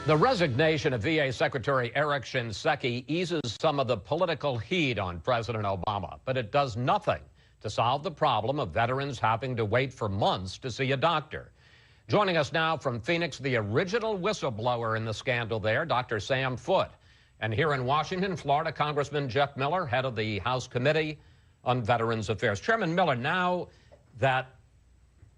The resignation of VA Secretary Eric Shinseki eases some of the political heat on President Obama, but it does nothing to solve the problem of veterans having to wait for months to see a doctor. Joining us now from Phoenix, the original whistleblower in the scandal there, Dr. Sam Foote. And here in Washington, Florida, Congressman Jeff Miller, head of the House Committee on Veterans Affairs. Chairman Miller, now that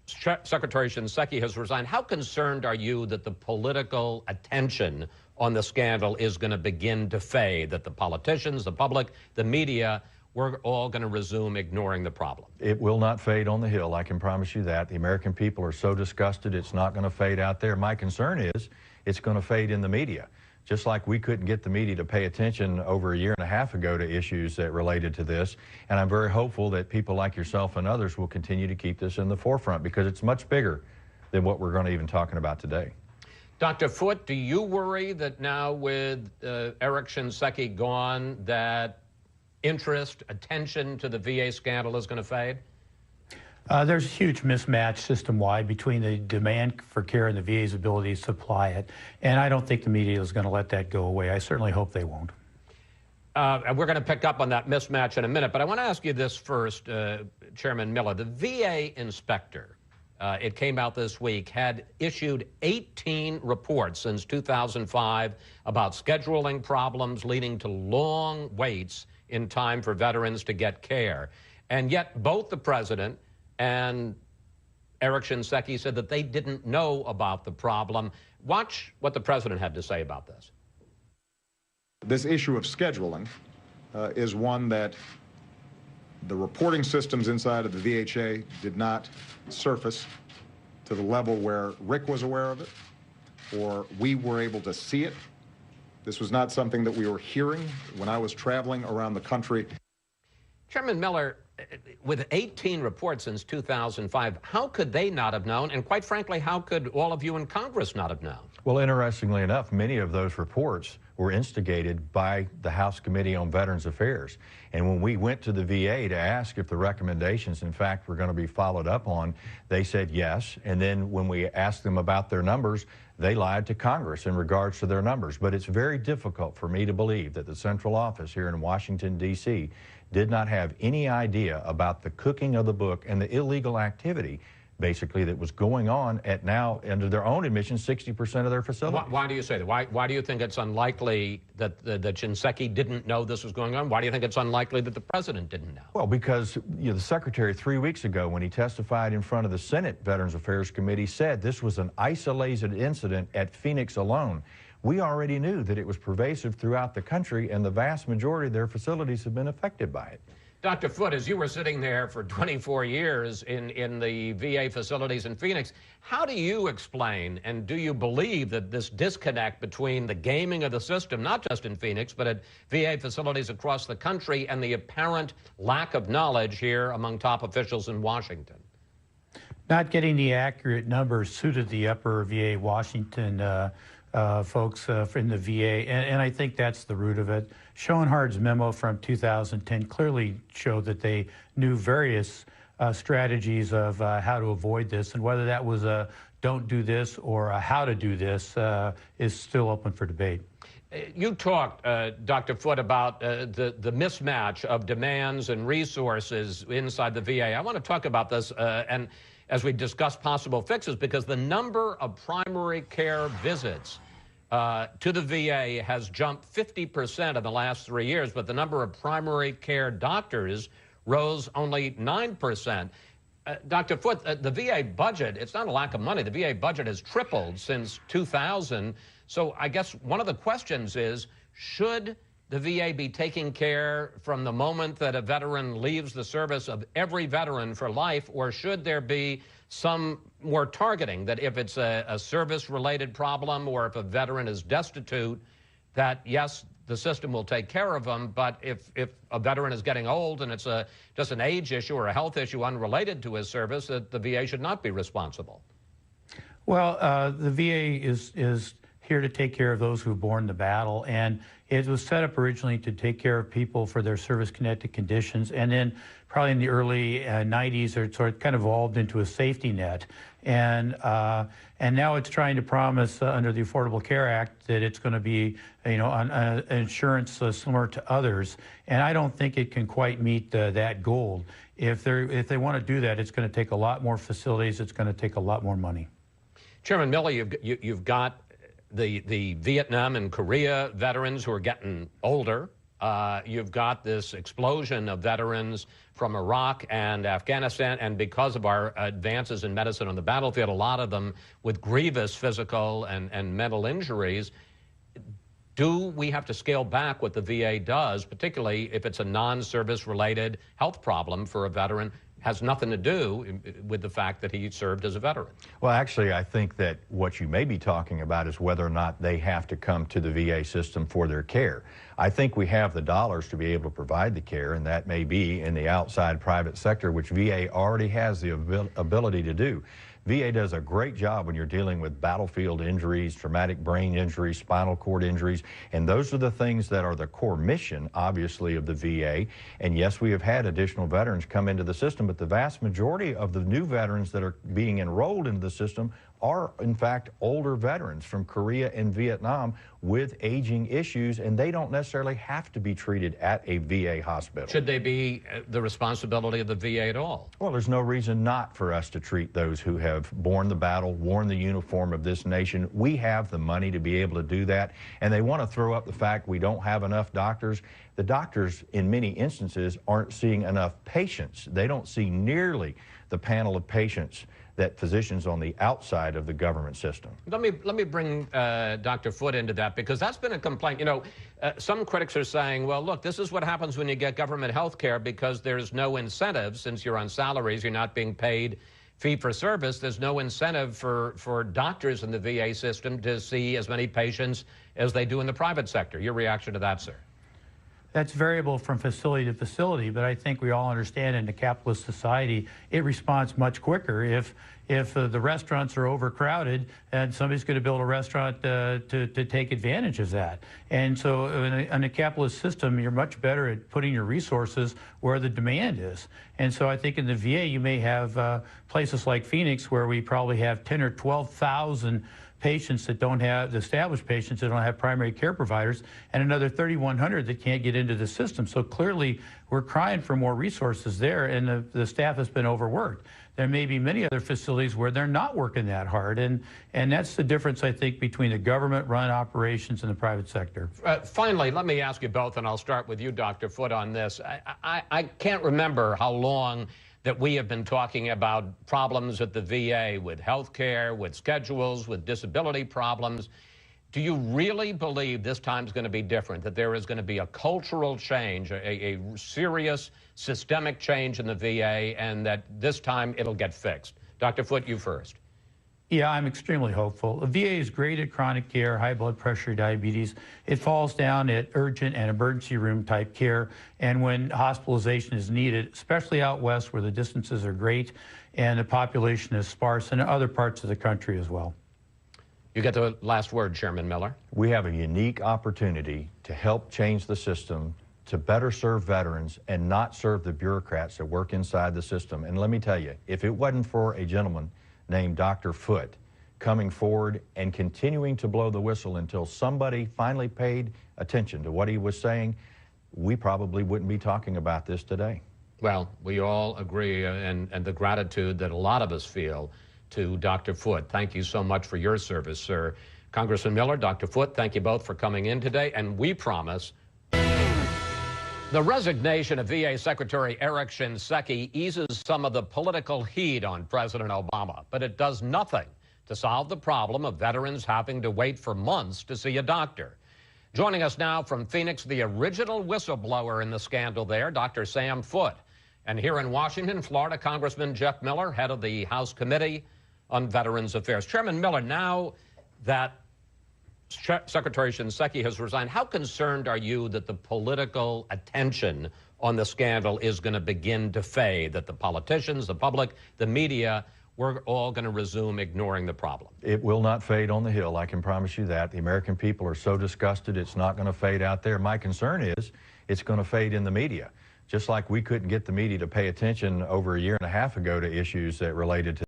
Secretary Shinseki has resigned, how concerned are you that the political attention on the scandal is going to begin to fade, that the politicians, the public, the media, we're all going to resume ignoring the problem? It will not fade on the Hill, I can promise you that. The American people are so disgusted, it's not going to fade out there. My concern is it's going to fade in the media. Just like we couldn't get the media to pay attention over a year and a half ago to issues that related to this. And I'm very hopeful that people like yourself and others will continue to keep this in the forefront because it's much bigger than what we're going to even talking about today. Dr. Foote, do you worry that now with Eric Shinseki gone, that interest, attention to the VA scandal is going to fade? There's a huge mismatch system-wide between the demand for care and the VA's ability to supply it, and I don't think the media is going to let that go away. I certainly hope they won't. And we're going to pick up on that mismatch in a minute, but I want to ask you this first, Chairman Miller. The VA inspector, it came out this week, had issued 18 reports since 2005 about scheduling problems leading to long waits in time for veterans to get care. And yet both the president and Eric Shinseki said that they didn't know about the problem. Watch what the president had to say about this. This issue of scheduling is one that the reporting systems inside of the VHA did not surface to the level where Rick was aware of it or we were able to see it. This was not something that we were hearing when I was traveling around the country. Chairman Miller, with 18 reports since 2005, how could they not have known? And quite frankly, how could all of you in Congress not have known? Well, interestingly enough, many of those reports were instigated by the House Committee on Veterans Affairs. And when we went to the VA to ask if the recommendations, in fact, were going to be followed up on, they said yes. And then when we asked them about their numbers, they lied to Congress in regards to their numbers. But it's very difficult for me to believe that the central office here in Washington, D.C. did not have any idea about the cooking of the book and the illegal activity, basically, that was going on at now, under their own admission, 60% of their facilities. Why do you say that? Why do you think it's unlikely that Shinseki didn't know this was going on? Why do you think it's unlikely that the president didn't know? Well, because the secretary 3 weeks ago, when he testified in front of the Senate Veterans Affairs Committee, said this was an isolated incident at Phoenix alone. We already knew that it was pervasive throughout the country, and the vast majority of their facilities have been affected by it. Dr. Foote, as you were sitting there for 24 years in the VA facilities in Phoenix, how do you explain and do you believe that this disconnect between the gaming of the system, not just in Phoenix, but at VA facilities across the country, and the apparent lack of knowledge here among top officials in Washington? Not getting the accurate numbers suited the upper VA Washington folks in the VA, and I think that's the root of it. Schoenhard's memo from 2010 clearly showed that they knew various strategies of how to avoid this, and whether that was a don't do this or a how to do this is still open for debate. You talked, Dr. Foote, about the mismatch of demands and resources inside the VA. I want to talk about this and as we discuss possible fixes, because the number of primary care visits to the VA has jumped 50% in the last 3 years, but the number of primary care doctors rose only 9%. Dr. Foote, the VA budget, it's not a lack of money. The VA budget has tripled since 2000. So I guess one of the questions is, should the VA be taking care from the moment that a veteran leaves the service of every veteran for life, or should there be some more targeting, that if it's a service-related problem or if a veteran is destitute, that, yes, the system will take care of them, but if a veteran is getting old and it's just an age issue or a health issue unrelated to his service, that the VA should not be responsible? Well, the VA here to take care of those who've borne the battle. And it was set up originally to take care of people for their service-connected conditions. And then probably in the early 90s, it sort of kind of evolved into a safety net. And now it's trying to promise under the Affordable Care Act that it's going to be, an insurance similar to others. And I don't think it can quite meet that goal. If they want to do that, it's going to take a lot more facilities. It's going to take a lot more money. Chairman Miller, you've got the Vietnam and Korea veterans who are getting older. You've got this explosion of veterans from Iraq and Afghanistan, and because of our advances in medicine on the battlefield, a lot of them with grievous physical and mental injuries. Do we have to scale back what the VA does, particularly if it's a non-service related health problem for a veteran? Has nothing to do with the fact that he served as a veteran. Well, actually, I think that what you may be talking about is whether or not they have to come to the VA system for their care. I think we have the dollars to be able to provide the care, and that may be in the outside private sector, which VA already has the ability to do. VA does a great job when you're dealing with battlefield injuries, traumatic brain injuries, spinal cord injuries, and those are the things that are the core mission, obviously, of the VA. And yes, we have had additional veterans come into the system, but the vast majority of the new veterans that are being enrolled into the system are, in fact, older veterans from Korea and Vietnam with aging issues, and they don't necessarily have to be treated at a VA hospital. Should they be the responsibility of the VA at all? Well, there's no reason not for us to treat those who have borne the battle, worn the uniform of this nation. We have the money to be able to do that, and they want to throw up the fact we don't have enough doctors. The doctors, in many instances, aren't seeing enough patients. They don't see nearly the panel of patients that physicians on the outside of the government system. Let me bring Dr. Foote into that, because that's been a complaint. Some critics are saying, well, look, this is what happens when you get government health care, because there's no incentive. Since you're on salaries, you're not being paid fee for service. There's no incentive for doctors in the VA system to see as many patients as they do in the private sector. Your reaction to that, sir? That's variable from facility to facility, but I think we all understand in a capitalist society, it responds much quicker. If the restaurants are overcrowded, and somebody's going to build a restaurant to take advantage of that. And so in a capitalist system, you're much better at putting your resources where the demand is. And so I think in the VA, you may have places like Phoenix where we probably have 10 or 12,000 patients that don't have, established patients that don't have primary care providers, and another 3,100 that can't get into the system. So clearly, we're crying for more resources there, and the staff has been overworked. There may be many other facilities where they're not working that hard, and that's the difference, I think, between the government-run operations and the private sector. Finally, let me ask you both, and I'll start with you, Dr. Foote, on this. I can't remember how long that we have been talking about problems at the VA with health care, with schedules, with disability problems. Do you really believe this time's going to be different, that there is going to be a cultural change, a serious systemic change in the VA, and that this time it'll get fixed? Dr. Foote, you first. Yeah, I'm extremely hopeful. The VA is great at chronic care, high blood pressure, diabetes. It falls down at urgent and emergency room type care, and when hospitalization is needed, especially out west where the distances are great and the population is sparse, and in other parts of the country as well. You get the last word, Chairman Miller. We have a unique opportunity to help change the system, to better serve veterans and not serve the bureaucrats that work inside the system. And let me tell you, if it wasn't for a gentleman named Dr. Foote coming forward and continuing to blow the whistle until somebody finally paid attention to what he was saying, we probably wouldn't be talking about this today. Well, we all agree, and the gratitude that a lot of us feel to Dr. Foote. Thank you so much for your service, sir. Congressman Miller, Dr. Foote, thank you both for coming in today, and we promise the resignation of VA Secretary Eric Shinseki eases some of the political heat on President Obama, but it does nothing to solve the problem of veterans having to wait for months to see a doctor. Joining us now from Phoenix, the original whistleblower in the scandal there, Dr. Sam Foote. And here in Washington, Florida, Congressman Jeff Miller, head of the House Committee on Veterans Affairs. Chairman Miller, now that Secretary Shinseki has resigned, how concerned are you that the political attention on the scandal is going to begin to fade, that the politicians, the public, the media we're all going to resume ignoring the problem? It will not fade on the Hill, I can promise you that. The American people are so disgusted, it's not going to fade out there. My concern is it's going to fade in the media. Just like we couldn't get the media to pay attention over a year and a half ago to issues that related to